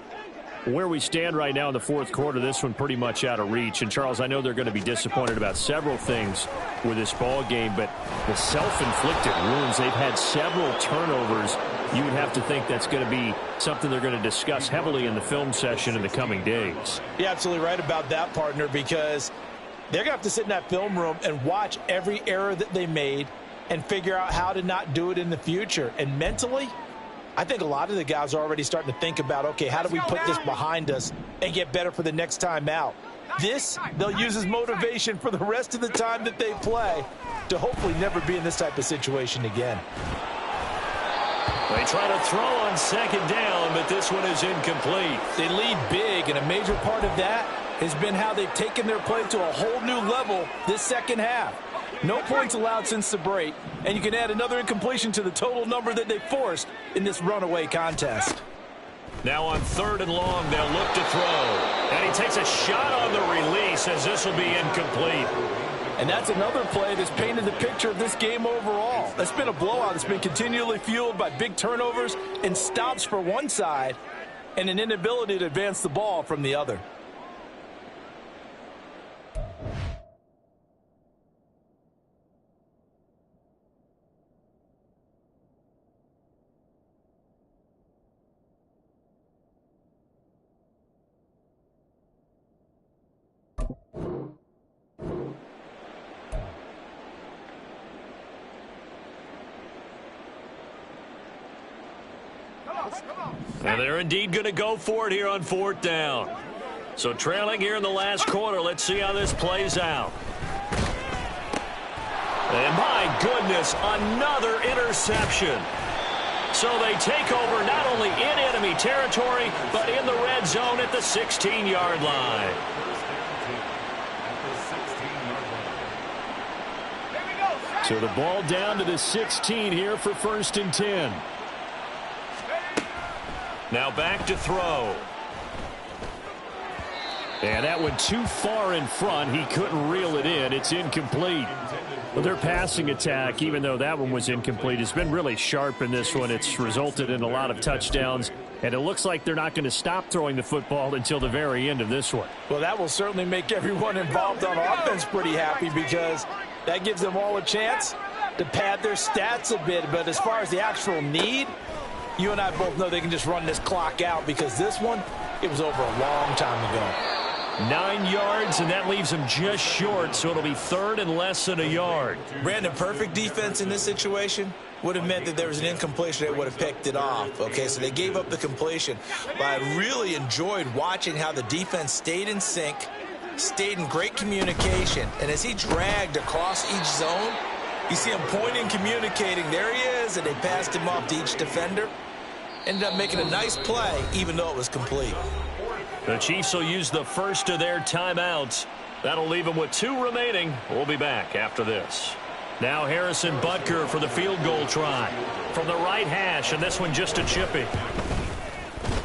Where we stand right now in the fourth quarter, this one pretty much out of reach. And, Charles, I know they're going to be disappointed about several things with this ball game, but the self-inflicted wounds, they've had several turnovers. You would have to think that's going to be something they're going to discuss heavily in the film session in the coming days. You're absolutely right about that, partner, because they're going to have to sit in that film room and watch every error that they made and figure out how to not do it in the future. And mentally, I think a lot of the guys are already starting to think about, okay, how do we put this behind us and get better for the next time out? This, they'll use as motivation for the rest of the time that they play to hopefully never be in this type of situation again. They try to throw on second down, but this one is incomplete. They lead big, and a major part of that has been how they've taken their play to a whole new level this second half. No points allowed since the break, and you can add another incompletion to the total number that they forced in this runaway contest. Now on 3rd and long, they'll look to throw. And he takes a shot on the release as this will be incomplete. And that's another play that's painted the picture of this game overall. It's been a blowout. It's been continually fueled by big turnovers and stops for one side and an inability to advance the ball from the other. And they're indeed going to go for it here on 4th down. So trailing here in the last quarter, let's see how this plays out. And my goodness, another interception. So they take over not only in enemy territory, but in the red zone at the 16-yard line. So the ball down to the 16 here for 1st and 10. Now back to throw. And that went too far in front. He couldn't reel it in. It's incomplete. Well, their passing attack, even though that one was incomplete, has been really sharp in this one. It's resulted in a lot of touchdowns. And it looks like they're not going to stop throwing the football until the very end of this one. Well, that will certainly make everyone involved on offense pretty happy, because that gives them all a chance to pad their stats a bit. But as far as the actual need, you and I both know they can just run this clock out, because this one, it was over a long time ago. 9 yards, and that leaves them just short, so it'll be 3rd and less than a yard. Brandon, perfect defense in this situation would have meant that there was an incompletion. They would have picked it off. Okay, so they gave up the completion. But I really enjoyed watching how the defense stayed in sync, stayed in great communication. And as he dragged across each zone, you see him pointing, communicating. There he is, and they passed him off to each defender. Ended up making a nice play, even though it was complete. The Chiefs will use the first of their timeouts. That'll leave them with 2 remaining. We'll be back after this. Now Harrison Butker for the field goal try from the right hash, and this one just a chippy.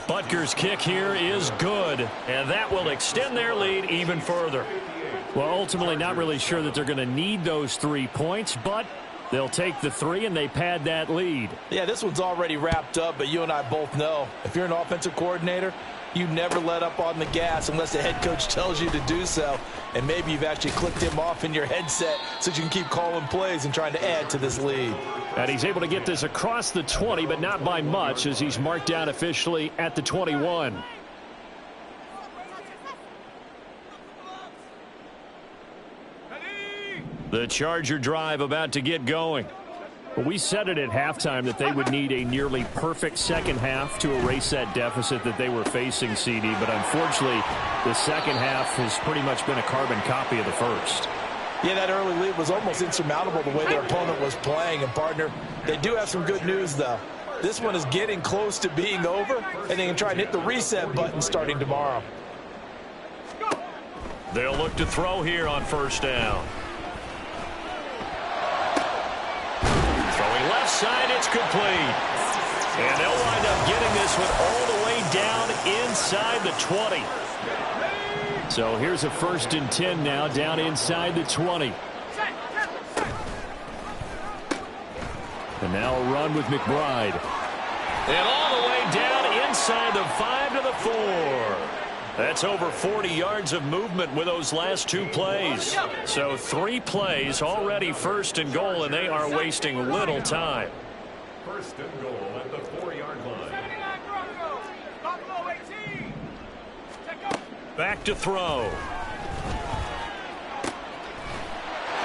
Butker's kick here is good, and that will extend their lead even further. Well, ultimately not really sure that they're going to need those 3 points, but they'll take the 3 and they pad that lead. Yeah, this one's already wrapped up, but you and I both know if you're an offensive coordinator, you never let up on the gas unless the head coach tells you to do so. And maybe you've actually clicked him off in your headset so you can keep calling plays and trying to add to this lead. And he's able to get this across the 20, but not by much, as he's marked down officially at the 21. The Charger drive about to get going. Well, we said it at halftime that they would need a nearly perfect second half to erase that deficit that they were facing, CD. But unfortunately, the second half has pretty much been a carbon copy of the first. Yeah, that early lead was almost insurmountable the way their opponent was playing. And, partner, they do have some good news, though. This one is getting close to being over, and they can try and hit the reset button starting tomorrow. They'll look to throw here on 1st down. Throwing left side, it's complete. And they'll wind up getting this one all the way down inside the 20. So here's a 1st and 10 now, down inside the 20. And now a run with McBride. And all the way down inside the 5 to the 4. That's over 40 yards of movement with those last 2 plays. So 3 plays already first and goal, and they are wasting little time. First and goal at the 4-yard line. Back to throw.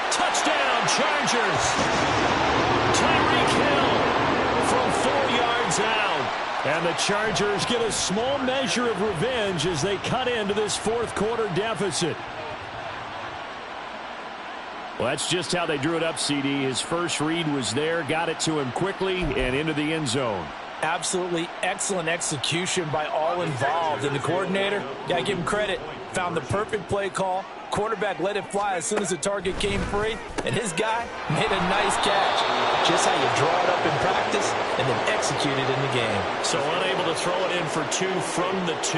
Touchdown, Chargers. Tyreek Hill from 4 yards out. And the Chargers get a small measure of revenge as they cut into this 4th quarter deficit. Well, that's just how they drew it up, CD. His first read was there, got it to him quickly, and into the end zone. Absolutely excellent execution by all involved. And the coordinator, got to give him credit, found the perfect play call. Quarterback let it fly as soon as the target came free, and his guy made a nice catch. Just how you draw it up in practice and then execute it in the game. So unable to throw it in for 2 from the 2.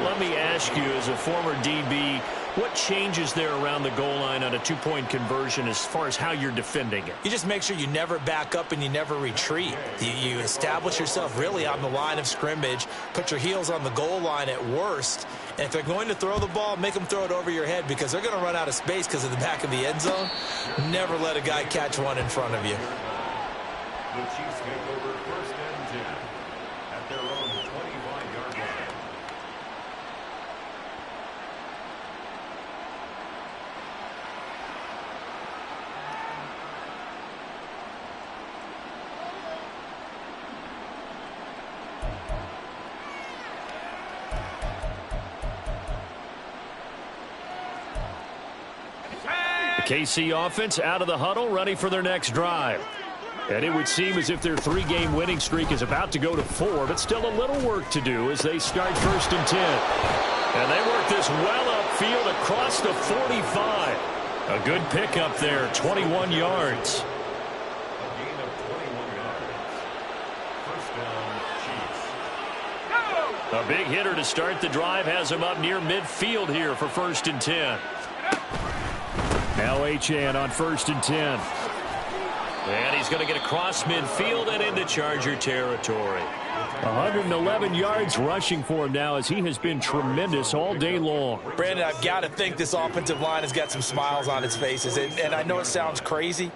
Let me ask you, as a former DB, what changes there around the goal line on a 2-point conversion as far as how you're defending it? You just make sure you never back up and you never retreat. You establish yourself really on the line of scrimmage, put your heels on the goal line at worst, and if they're going to throw the ball, make them throw it over your head because they're going to run out of space because of the back of the end zone. Never let a guy catch one in front of you. The Chiefs take over first and 10 at their own 25-yard line. The KC offense out of the huddle, ready for their next drive. And it would seem as if their 3-game winning streak is about to go to 4, but still a little work to do as they start first and 10. And they work this well upfield across the 45. A good pickup there, 21 yards. A gain of 21 yards. First down, Chiefs. A big hitter to start the drive has him up near midfield here for first and 10. Now Achane on first and 10. And he's going to get across midfield and into Charger territory. 111 yards rushing for him now as he has been tremendous all day long. Brandon, I've got to think this offensive line has got some smiles on its faces. And I know it sounds crazy,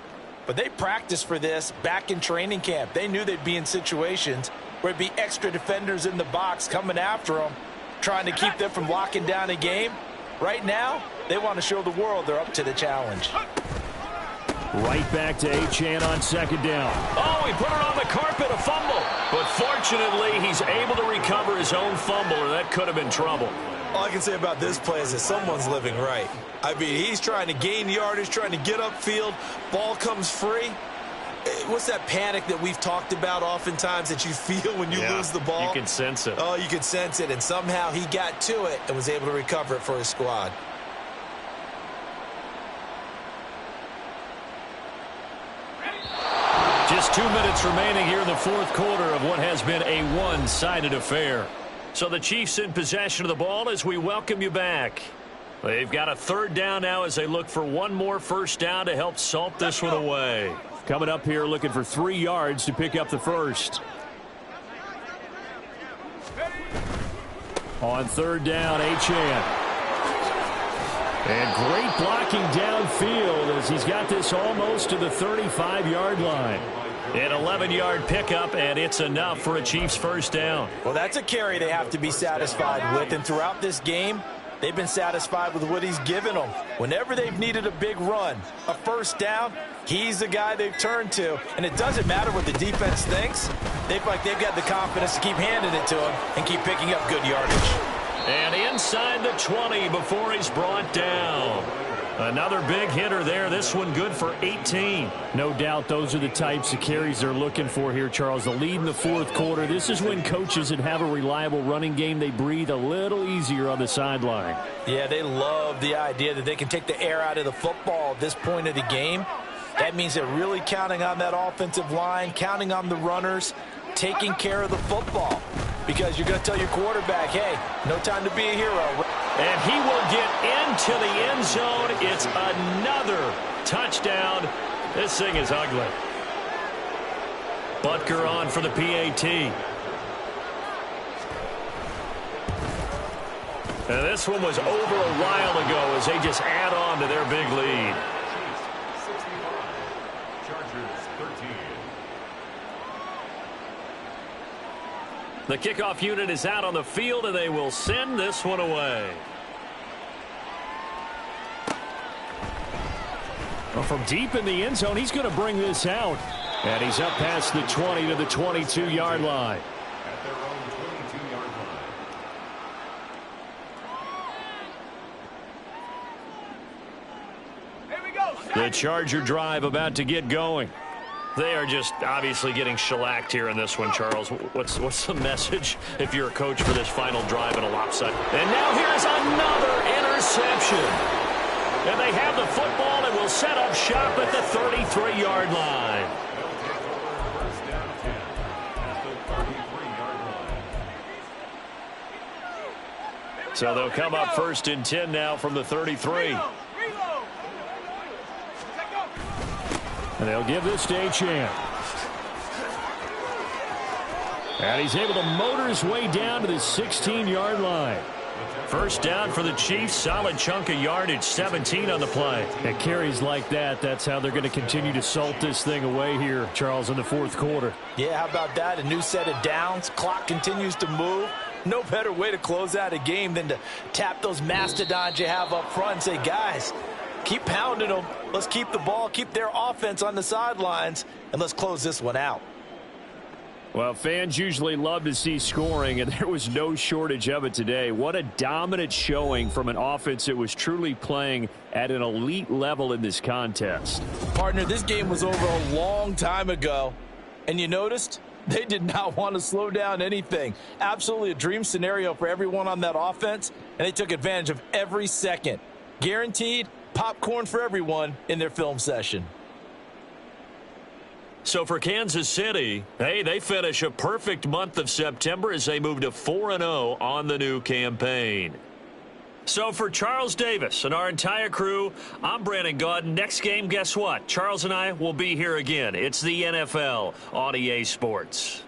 but they practiced for this back in training camp. They knew they'd be in situations where it'd be extra defenders in the box coming after them, trying to keep them from locking down a game. Right now, they want to show the world they're up to the challenge. Right back to Achane on second down. Oh, he put it on the carpet, a fumble. But fortunately, he's able to recover his own fumble, or that could have been trouble. All I can say about this play is that someone's living right. I mean, he's trying to gain yardage, trying to get upfield. Ball comes free. What's that panic that we've talked about oftentimes that you feel when you lose the ball? You can sense it. Oh, you can sense it. And somehow he got to it and was able to recover it for his squad. Just 2 minutes remaining here in the 4th quarter of what has been a one-sided affair. So the Chiefs in possession of the ball as we welcome you back. They've got a 3rd down now as they look for one more first down to help salt this one away. Coming up here looking for 3 yards to pick up the first. On 3rd down, Achane. And great blocking downfield as he's got this almost to the 35-yard line. An 11-yard pickup, and it's enough for a Chiefs first down. Well, that's a carry they have to be satisfied with. And throughout this game, they've been satisfied with what he's given them. Whenever they've needed a big run, a first down, he's the guy they've turned to. And it doesn't matter what the defense thinks. They feel like they've got the confidence to keep handing it to him and keep picking up good yardage. And inside the 20 before he's brought down. Another big hitter there. This one good for 18. No doubt those are the types of carries they're looking for here, Charles. The lead in the 4th quarter. This is when coaches that have a reliable running game, they breathe a little easier on the sideline. Yeah, they love the idea that they can take the air out of the football at this point of the game. That means they're really counting on that offensive line, counting on the runners, taking care of the football. Because you're going to tell your quarterback, hey, no time to be a hero. And he will get into the end zone. It's another touchdown. This thing is ugly. Butker on for the PAT. And this one was over a while ago as they just add on to their big lead. Chiefs 65, Chargers 13. The kickoff unit is out on the field, and they will send this one away. Well, from deep in the end zone, he's going to bring this out. And he's up past the 20 to the 22-yard line. At their own 22-yard line. Here we go. The Charger drive about to get going. They are just obviously getting shellacked here in this one, Charles. What's the message if you're a coach for this final drive in a lopsided? And now here's another interception. And they have the football and will set up shop at the 33-yard line. They'll take over first down 10 at the 33-yard line. So they'll come up first and 10 now from the 33. Reload. And they'll give this to Achane. And he's able to motor his way down to the 16-yard line. First down for the Chiefs. Solid chunk of yardage, 17 on the play. And carries like that, that's how they're going to continue to salt this thing away here, Charles, in the fourth quarter. Yeah, how about that? A new set of downs. Clock continues to move. No better way to close out a game than to tap those mastodons you have up front and say, guys, keep pounding them. Let's keep the ball, keep their offense on the sidelines, and let's close this one out. Well, fans usually love to see scoring, and there was no shortage of it today. What a dominant showing from an offense that was truly playing at an elite level in this contest. Partner, this game was over a long time ago, and you noticed they did not want to slow down anything. Absolutely a dream scenario for everyone on that offense, and they took advantage of every second. Guaranteed popcorn for everyone in their film session. So for Kansas City, hey, they finish a perfect month of September as they move to 4-0 on the new campaign. So for Charles Davis and our entire crew, I'm Brandon Gaudin. Next game, guess what? Charles and I will be here again. It's the NFL on EA Sports.